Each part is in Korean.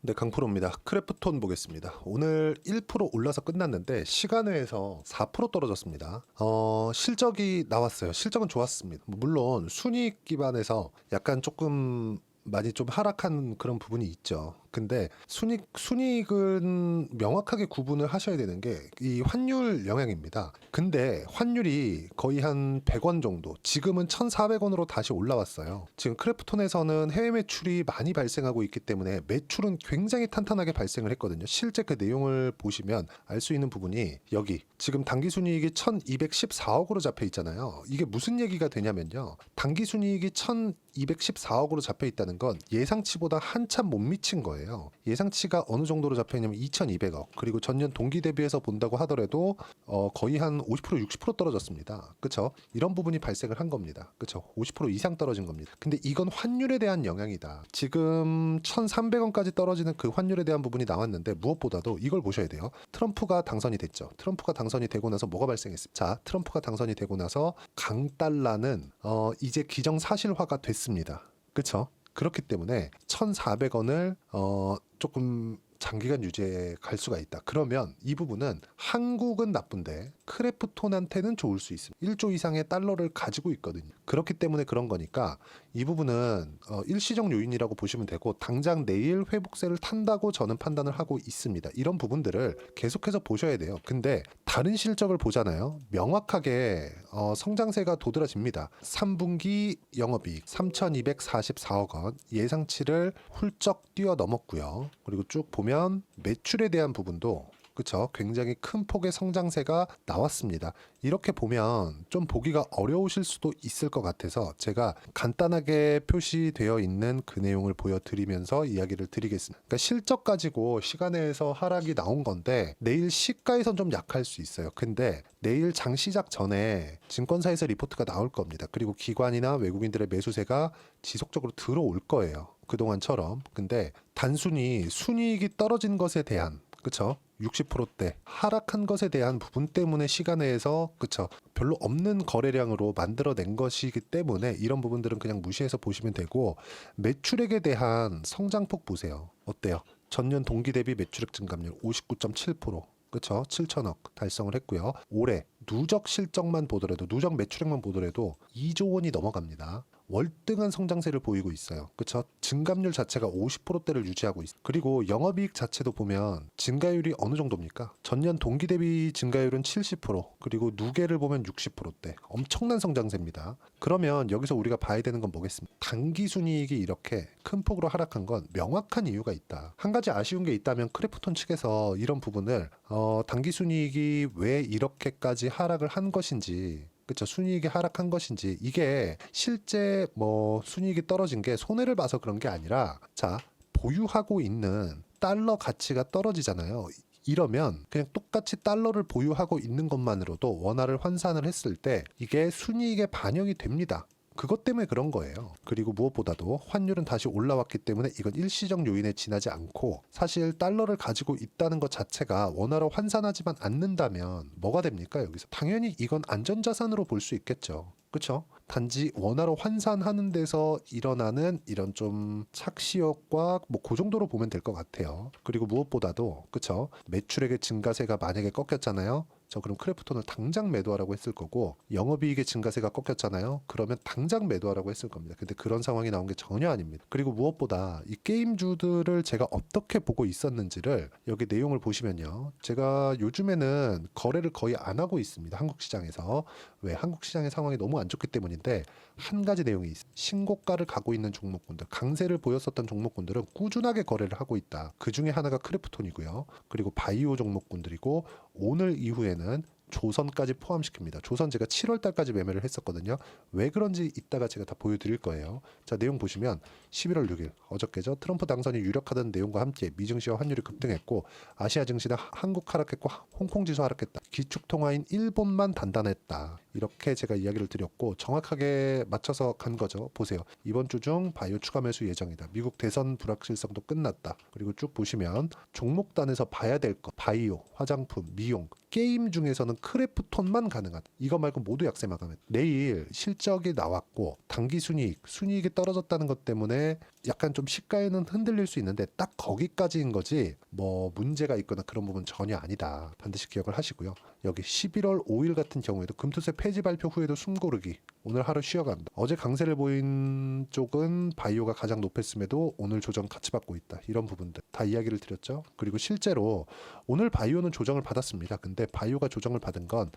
네, 강프로입니다. 크래프톤 보겠습니다. 오늘 1% 올라서 끝났는데 시간외에서 4% 떨어졌습니다. 실적이 나왔어요. 실적은 좋았습니다. 물론 순이익 기반에서 약간 조금 많이 좀 하락한 그런 부분이 있죠. 근데 순이익은 명확하게 구분을 하셔야 되는 게 이 환율 영향입니다. 근데 환율이 거의 한 100원 정도, 지금은 1,400원으로 다시 올라왔어요. 지금 크래프톤에서는 해외 매출이 많이 발생하고 있기 때문에 매출은 굉장히 탄탄하게 발생을 했거든요. 실제 그 내용을 보시면 알 수 있는 부분이 여기 지금 당기순이익이 1,214억으로 잡혀 있잖아요. 이게 무슨 얘기가 되냐면요. 당기순이익이 1,214억으로 잡혀 있다는 건 예상치보다 한참 못 미친 거예요. 예상치가 어느 정도로 잡혀 있냐면 2,200억. 그리고 전년 동기 대비해서 본다고 하더라도 거의 한 50% 60% 떨어졌습니다. 그렇죠? 이런 부분이 발생을 한 겁니다. 그렇죠? 50% 이상 떨어진 겁니다. 근데 이건 환율에 대한 영향이다. 지금 1,300원까지 떨어지는 그 환율에 대한 부분이 나왔는데 무엇보다도 이걸 보셔야 돼요. 트럼프가 당선이 됐죠. 트럼프가 당선이 되고 나서 뭐가 발생했습니까? 자, 트럼프가 당선이 되고 나서 강달러는 이제 기정사실화가 됐습니다. 그렇죠? 그렇기 때문에 1,400원을 조금 장기간 유지해 갈 수가 있다. 그러면 이 부분은 한국은 나쁜데 크래프톤한테는 좋을 수 있습니다. 1조 이상의 달러를 가지고 있거든요. 그렇기 때문에 그런 거니까 이 부분은 일시적 요인이라고 보시면 되고 당장 내일 회복세를 탄다고 저는 판단을 하고 있습니다. 이런 부분들을 계속해서 보셔야 돼요. 근데 다른 실적을 보잖아요. 명확하게 성장세가 도드라집니다. 3분기 영업이익 3,244억 원 예상치를 훌쩍 뛰어넘었고요. 그리고 쭉 보면 매출에 대한 부분도 그쵸? 굉장히 큰 폭의 성장세가 나왔습니다. 이렇게 보면 좀 보기가 어려우실 수도 있을 것 같아서 제가 간단하게 표시되어 있는 그 내용을 보여드리면서 이야기를 드리겠습니다. 그러니까 실적 가지고 시간에서 하락이 나온 건데 내일 시가에선 좀 약할 수 있어요. 근데 내일 장 시작 전에 증권사에서 리포트가 나올 겁니다. 그리고 기관이나 외국인들의 매수세가 지속적으로 들어올 거예요. 그동안처럼. 근데 단순히 순이익이 떨어진 것에 대한 그쵸? 60%대 하락한 것에 대한 부분 때문에 시간에서 그쵸? 별로 없는 거래량으로 만들어낸 것이기 때문에 이런 부분들은 그냥 무시해서 보시면 되고 매출액에 대한 성장폭 보세요. 어때요? 전년 동기 대비 매출액 증감률 59.7%. 그쵸? 7천억 달성을 했고요. 올해 누적 실적만 보더라도 누적 매출액만 보더라도 2조 원이 넘어갑니다. 월등한 성장세를 보이고 있어요. 그쵸? 증감률 자체가 50%대를 유지하고 있어요. 그리고 영업이익 자체도 보면 증가율이 어느 정도입니까? 전년 동기 대비 증가율은 70%, 그리고 누계를 보면 60%대. 엄청난 성장세입니다. 그러면 여기서 우리가 봐야 되는 건 뭐겠습니까? 단기순이익이 이렇게 큰 폭으로 하락한 건 명확한 이유가 있다. 한 가지 아쉬운 게 있다면 크래프톤 측에서 이런 부분을 단기순이익이 왜 이렇게까지 하락을 한 것인지 그쵸. 순이익이 하락한 것인지 이게 실제 뭐 순이익이 떨어진 게 손해를 봐서 그런 게 아니라 자 보유하고 있는 달러 가치가 떨어지잖아요. 이러면 그냥 똑같이 달러를 보유하고 있는 것만으로도 원화를 환산을 했을 때 이게 순이익에 반영이 됩니다. 그것 때문에 그런 거예요. 그리고 무엇보다도 환율은 다시 올라왔기 때문에 이건 일시적 요인에 지나지 않고 사실 달러를 가지고 있다는 것 자체가 원화로 환산하지만 않는다면 뭐가 됩니까? 여기서 당연히 이건 안전자산으로 볼 수 있겠죠. 그렇죠? 단지 원화로 환산하는 데서 일어나는 이런 좀 착시 효과 뭐 그 정도로 보면 될 것 같아요. 그리고 무엇보다도 그렇죠? 매출액의 증가세가 만약에 꺾였잖아요. 저 그럼 크래프톤을 당장 매도하라고 했을 거고 영업이익의 증가세가 꺾였잖아요. 그러면 당장 매도하라고 했을 겁니다. 근데 그런 상황이 나온 게 전혀 아닙니다. 그리고 무엇보다 이 게임주들을 제가 어떻게 보고 있었는지를 여기 내용을 보시면요. 제가 요즘에는 거래를 거의 안 하고 있습니다. 한국 시장에서. 왜? 한국 시장의 상황이 너무 안 좋기 때문인데 한 가지 내용이 있어요. 신고가를 가고 있는 종목군들, 강세를 보였었던 종목군들은 꾸준하게 거래를 하고 있다. 그 중에 하나가 크래프톤이고요. 그리고 바이오 종목군들이고 오늘 이후에는 조선까지 포함시킵니다. 조선 제가 7월 달까지 매매를 했었거든요. 왜 그런지 이따가 제가 다 보여드릴 거예요. 자, 내용 보시면 11월 6일 어저께죠. 트럼프 당선이 유력하다는 내용과 함께 미증시와 환율이 급등했고 아시아 증시는 한국 하락했고 홍콩 지수 하락했다. 기축통화인 일본만 단단했다. 이렇게 제가 이야기를 드렸고 정확하게 맞춰서 간 거죠. 보세요. 이번 주 중 바이오 추가 매수 예정이다. 미국 대선 불확실성도 끝났다. 그리고 쭉 보시면 종목단에서 봐야 될 것 바이오, 화장품, 미용, 게임 중에서는 크래프톤만 가능하다. 이거 말고 모두 약세 마감했다. 내일 실적이 나왔고 단기 순이익이 떨어졌다는 것 때문에 약간 좀 시가에는 흔들릴 수 있는데 딱 거기까지인 거지 뭐 문제가 있거나 그런 부분 전혀 아니다. 반드시 기억을 하시고요. 여기 11월 5일 같은 경우에도 금투세 폐지 발표 후에도 숨고르기. 오늘 하루 쉬어간다. 어제 강세를 보인 쪽은 바이오가 가장 높았음에도 오늘 조정 같이 받고 있다. 이런 부분들 다 이야기를 드렸죠. 그리고 실제로 오늘 바이오는 조정을 받았습니다. 근데 바이오가 조정을 받은 건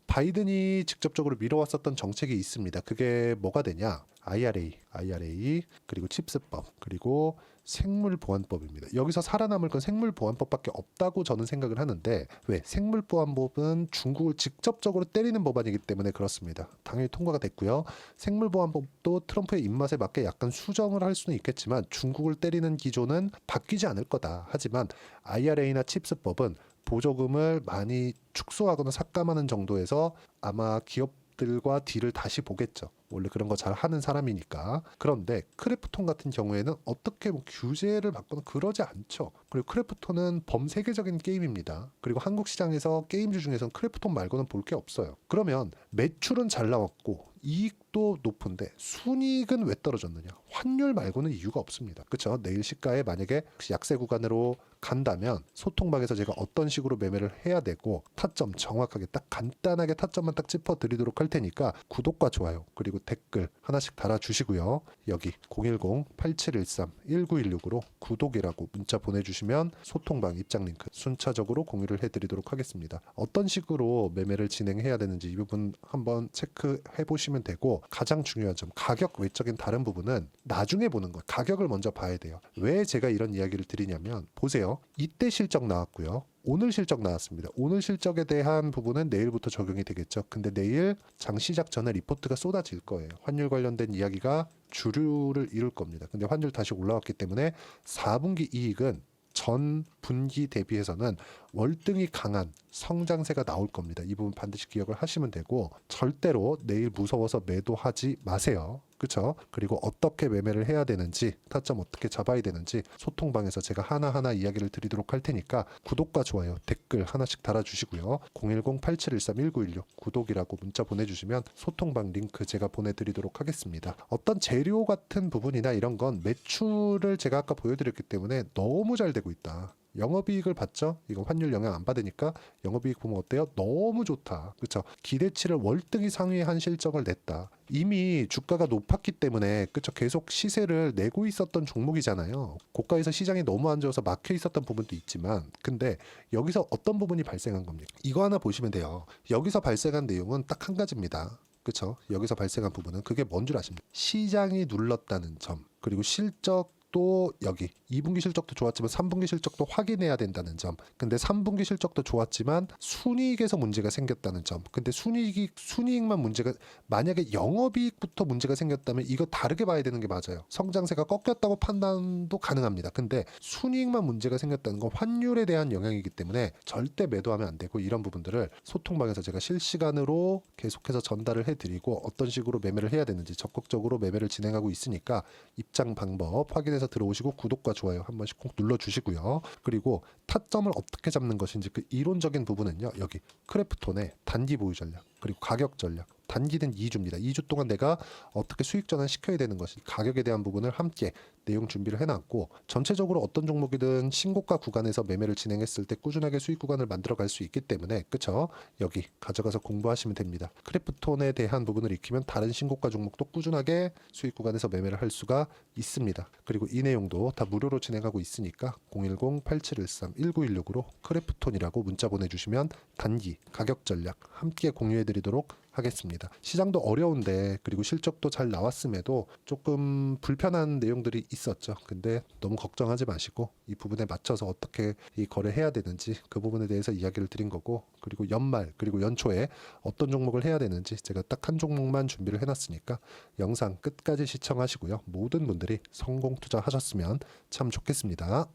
바이든이 직접적으로 밀어왔었던 정책이 있습니다. 그게 뭐가 되냐? IRA 그리고 칩스법 그리고 생물보안법입니다. 여기서 살아남을 건 생물보안법밖에 없다고 저는 생각을 하는데 왜? 생물보안법은 중국을 직접적으로 때리는 법안이기 때문에 그렇습니다. 당연히 통과가 됐고요. 생물보안법도 트럼프의 입맛에 맞게 약간 수정을 할 수는 있겠지만 중국을 때리는 기조는 바뀌지 않을 거다. 하지만 IRA나 칩스법은 보조금을 많이 축소하거나 삭감하는 정도에서 아마 기업들과 딜을 다시 보겠죠. 원래 그런 거 잘 하는 사람이니까. 그런데 크래프톤 같은 경우에는 어떻게 뭐 규제를 받거나 그러지 않죠. 그리고 크래프톤은 범세계적인 게임입니다. 그리고 한국 시장에서 게임주 중에서는 크래프톤 말고는 볼 게 없어요. 그러면 매출은 잘 나왔고 이익도 높은데 순이익은 왜 떨어졌느냐? 환율 말고는 이유가 없습니다. 그렇죠? 내일 시가에 만약에 약세 구간으로 간다면 소통방에서 제가 어떤 식으로 매매를 해야 되고 타점 정확하게 딱 간단하게 타점만 딱 짚어드리도록 할 테니까 구독과 좋아요 그리고 댓글 하나씩 달아주시고요. 여기 010-8713-1916으로 구독이라고 문자 보내주시면 소통방 입장 링크 순차적으로 공유를 해드리도록 하겠습니다. 어떤 식으로 매매를 진행해야 되는지 이 부분 한번 체크해 보시면 되고 가장 중요한 점 가격 외적인 다른 부분은 나중에 보는 거 가격을 먼저 봐야 돼요. 왜 제가 이런 이야기를 드리냐면 보세요. 이때 실적 나왔고요. 오늘 실적 나왔습니다. 오늘 실적에 대한 부분은 내일부터 적용이 되겠죠. 근데 내일 장 시작 전에 리포트가 쏟아질 거예요. 환율 관련된 이야기가 주류를 이룰 겁니다. 근데 환율 다시 올라왔기 때문에 4분기 이익은 전 분기 대비해서는 월등히 강한 성장세가 나올 겁니다. 이 부분 반드시 기억을 하시면 되고 절대로 내일 무서워서 매도하지 마세요. 그렇죠? 그리고 어떻게 매매를 해야 되는지 타점 어떻게 잡아야 되는지 소통방에서 제가 하나하나 이야기를 드리도록 할 테니까 구독과 좋아요 댓글 하나씩 달아주시고요. 010-8713-1916 구독이라고 문자 보내주시면 소통방 링크 제가 보내드리도록 하겠습니다. 어떤 재료 같은 부분이나 이런 건 매출을 제가 아까 보여드렸기 때문에 너무 잘 되고 있다. 영업이익을 봤죠? 이거 환율 영향 안 받으니까 영업이익 보면 어때요? 너무 좋다. 그렇죠? 기대치를 월등히 상회한 실적을 냈다. 이미 주가가 높았기 때문에 그렇죠? 계속 시세를 내고 있었던 종목이잖아요. 고가에서 시장이 너무 안 좋아서 막혀 있었던 부분도 있지만 근데 여기서 어떤 부분이 발생한 겁니까? 이거 하나 보시면 돼요. 여기서 발생한 내용은 딱 한 가지입니다. 그렇죠? 여기서 발생한 부분은 그게 뭔 줄 아십니까? 시장이 눌렀다는 점 그리고 실적 또 여기 2분기 실적도 좋았지만 3분기 실적도 확인해야 된다는 점. 근데 3분기 실적도 좋았지만 순이익에서 문제가 생겼다는 점. 근데 순이익만 문제가 만약에 영업이익부터 문제가 생겼다면 이거 다르게 봐야 되는 게 맞아요. 성장세가 꺾였다고 판단도 가능합니다. 근데 순이익만 문제가 생겼다는 건 환율에 대한 영향이기 때문에 절대 매도하면 안 되고 이런 부분들을 소통방에서 제가 실시간으로 계속해서 전달을 해드리고 어떤 식으로 매매를 해야 되는지 적극적으로 매매를 진행하고 있으니까 입장 방법 확인해서 들어오시고 구독과 좋아요 한 번씩 꼭 눌러주시고요. 그리고 타점을 어떻게 잡는 것인지 그 이론적인 부분은요. 여기 크래프톤의 단기 보유 전략 그리고 가격 전략 단기는 2주입니다. 2주 동안 내가 어떻게 수익 전환 시켜야 되는 것이 가격에 대한 부분을 함께 내용 준비를 해놨고 전체적으로 어떤 종목이든 신고가 구간에서 매매를 진행했을 때 꾸준하게 수익 구간을 만들어 갈 수 있기 때문에 그쵸? 여기 가져가서 공부하시면 됩니다. 크래프톤에 대한 부분을 익히면 다른 신고가 종목도 꾸준하게 수익 구간에서 매매를 할 수가 있습니다. 그리고 이 내용도 다 무료로 진행하고 있으니까 010-8713-1916으로 크래프톤이라고 문자 보내주시면 단기 가격 전략 함께 공유해드리도록 하겠습니다. 시장도 어려운데 그리고 실적도 잘 나왔음에도 조금 불편한 내용들이 있었죠. 근데 너무 걱정하지 마시고 이 부분에 맞춰서 어떻게 이 거래해야 되는지 그 부분에 대해서 이야기를 드린 거고 그리고 연말 그리고 연초에 어떤 종목을 해야 되는지 제가 딱 한 종목만 준비를 해놨으니까 영상 끝까지 시청하시고요. 모든 분들이 성공 투자하셨으면 참 좋겠습니다.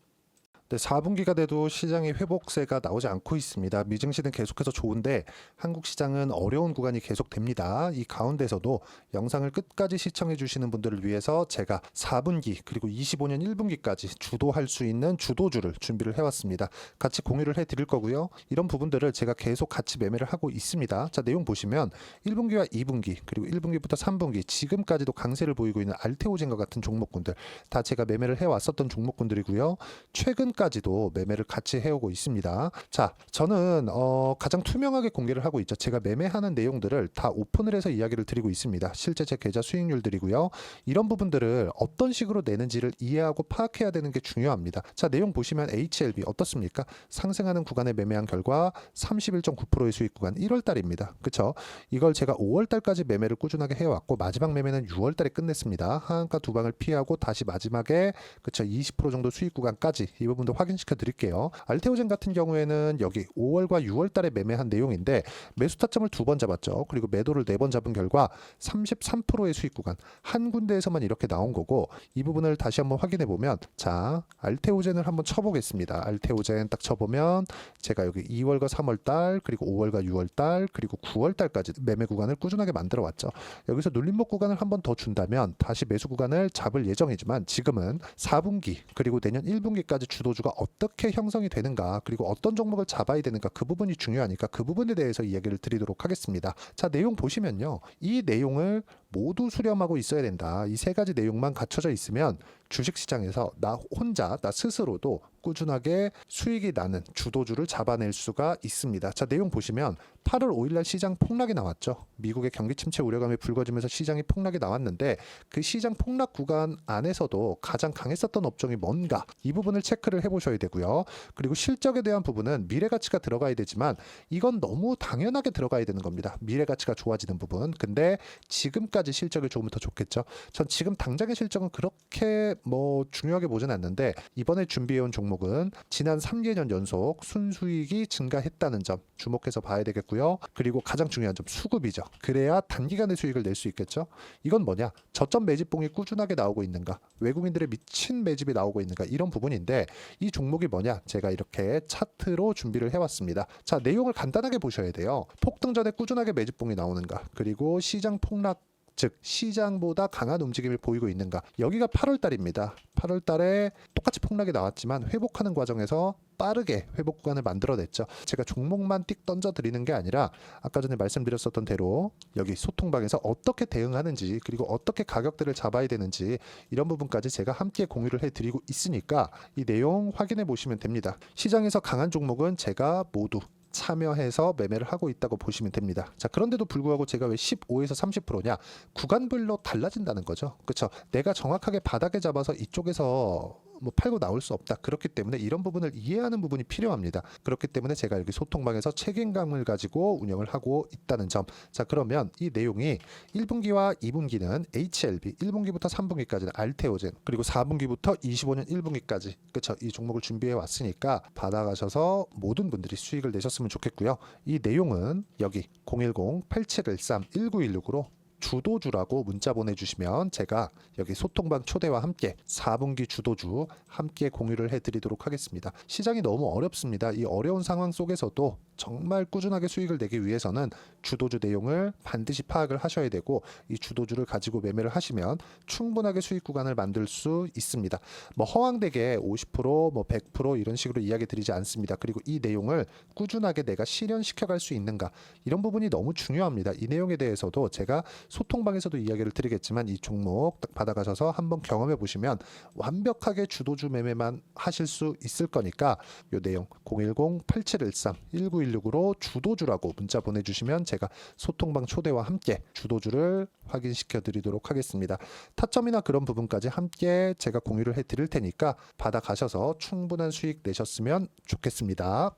네, 4분기가 돼도 시장의 회복세가 나오지 않고 있습니다. 미증시는 계속해서 좋은데 한국 시장은 어려운 구간이 계속됩니다. 이 가운데서도 영상을 끝까지 시청해 주시는 분들을 위해서 제가 4분기 그리고 25년 1분기까지 주도할 수 있는 주도주를 준비를 해왔습니다. 같이 공유를 해드릴 거고요. 이런 부분들을 제가 계속 같이 매매를 하고 있습니다. 자, 내용 보시면 1분기와 2분기 그리고 1분기부터 3분기 지금까지도 강세를 보이고 있는 알테오젠과 같은 종목군들 다 제가 매매를 해왔었던 종목군들이고요. 최근까지도 매매를 같이 해오고 있습니다. 자, 저는 가장 투명하게 공개를 하고 있죠. 제가 매매하는 내용들을 다 오픈을 해서 이야기를 드리고 있습니다. 실제 제 계좌 수익률들이고요. 이런 부분들을 어떤 식으로 내는지를 이해하고 파악해야 되는 게 중요합니다. 자, 내용 보시면 HLB 어떻습니까? 상승하는 구간에 매매한 결과 31.9%의 수익 구간 1월 달입니다. 그쵸? 이걸 제가 5월 달까지 매매를 꾸준하게 해왔고 마지막 매매는 6월 달에 끝냈습니다. 하한가 두 방을 피하고 다시 마지막에 그쵸 20% 정도 수익 구간까지 이 부분도 확인시켜 드릴게요. 알테오젠 같은 경우에는 여기 5월과 6월 달에 매매한 내용인데 매수 타점을 2번 잡았죠. 그리고 매도를 4번 잡은 결과 33%의 수익 구간 한 군데에서만 이렇게 나온 거고 이 부분을 다시 한번 확인해 보면 자 알테오젠을 한번 쳐보겠습니다. 알테오젠 딱 쳐보면 제가 여기 2월과 3월 달 그리고 5월과 6월 달 그리고 9월 달까지 매매 구간을 꾸준하게 만들어 왔죠. 여기서 눌림목 구간을 한번 더 준다면 다시 매수 구간을 잡을 예정이지만 지금은 4분기 그리고 내년 1분기까지 주도주가 어떻게 형성이 되는가 그리고 어떤 종목을 잡아야 되는가 그 부분이 중요하니까 그 부분에 대해서 이야기를 드리도록 하겠습니다. 자, 내용 보시면요. 이 내용을 모두 수렴하고 있어야 된다. 이 세 가지 내용만 갖춰져 있으면 주식시장에서 나 혼자 나 스스로도 꾸준하게 수익이 나는 주도주를 잡아낼 수가 있습니다. 자, 내용 보시면 8월 5일날 시장 폭락이 나왔죠. 미국의 경기 침체 우려감이 불거지면서 시장이 폭락이 나왔는데 그 시장 폭락 구간 안에서도 가장 강했었던 업종이 뭔가 이 부분을 체크를 해보셔야 되고요. 그리고 실적에 대한 부분은 미래가치가 들어가야 되지만 이건 너무 당연하게 들어가야 되는 겁니다. 미래가치가 좋아지는 부분. 근데 지금까지 실적이 좋으면 더 좋겠죠. 전 지금 당장의 실적은 그렇게 중요하게 보진 않는데 이번에 준비해온 종목은 지난 3개년 연속 순수익이 증가했다는 점 주목해서 봐야 되겠고요. 그리고 가장 중요한 점 수급이죠. 그래야 단기간에 수익을 낼 수 있겠죠. 이건 뭐냐? 저점 매집봉이 꾸준하게 나오고 있는가? 외국인들의 미친 매집이 나오고 있는가? 이런 부분인데 이 종목이 뭐냐? 제가 이렇게 차트로 준비를 해왔습니다. 자, 내용을 간단하게 보셔야 돼요. 폭등 전에 꾸준하게 매집봉이 나오는가? 그리고 시장 폭락 즉 시장보다 강한 움직임을 보이고 있는가? 여기가 8월 달입니다. 8월 달에 똑같이 폭락이 나왔지만 회복하는 과정에서 빠르게 회복 구간을 만들어냈죠. 제가 종목만 띡 던져 드리는 게 아니라 아까 전에 말씀드렸었던 대로 여기 소통방에서 어떻게 대응하는지 그리고 어떻게 가격대를 잡아야 되는지 이런 부분까지 제가 함께 공유를 해드리고 있으니까 이 내용 확인해 보시면 됩니다. 시장에서 강한 종목은 제가 모두 참여해서 매매를 하고 있다고 보시면 됩니다. 자, 그런데도 불구하고 제가 왜 15에서 30%냐? 구간별로 달라진다는 거죠. 그렇죠? 내가 정확하게 바닥에 잡아서 이쪽에서 팔고 나올 수 없다. 그렇기 때문에 이런 부분을 이해하는 부분이 필요합니다. 그렇기 때문에 제가 여기 소통방에서 책임감을 가지고 운영을 하고 있다는 점. 자, 그러면 이 내용이 1분기와 2분기는 HLB, 1분기부터 3분기까지는 알테오젠, 그리고 4분기부터 25년 1분기까지 그렇죠? 이 종목을 준비해 왔으니까 받아가셔서 모든 분들이 수익을 내셨으면 좋겠고요. 이 내용은 여기 010-8713-1916으로 주도주라고 문자 보내주시면 제가 여기 소통방 초대와 함께 4분기 주도주 함께 공유를 해드리도록 하겠습니다. 시장이 너무 어렵습니다. 이 어려운 상황 속에서도 정말 꾸준하게 수익을 내기 위해서는 주도주 내용을 반드시 파악을 하셔야 되고 이 주도주를 가지고 매매를 하시면 충분하게 수익 구간을 만들 수 있습니다. 허황되게 50%, 100% 이런 식으로 이야기 드리지 않습니다. 그리고 이 내용을 꾸준하게 내가 실현시켜 갈 수 있는가 이런 부분이 너무 중요합니다. 이 내용에 대해서도 제가 소통방에서도 이야기를 드리겠지만 이 종목 딱 받아가셔서 한번 경험해 보시면 완벽하게 주도주 매매만 하실 수 있을 거니까 이 내용 010-8713-1916으로 주도주라고 문자 보내주시면 제가 소통방 초대와 함께 주도주를 확인시켜 드리도록 하겠습니다. 타점이나 그런 부분까지 함께 제가 공유를 해 드릴 테니까 받아가셔서 충분한 수익 내셨으면 좋겠습니다.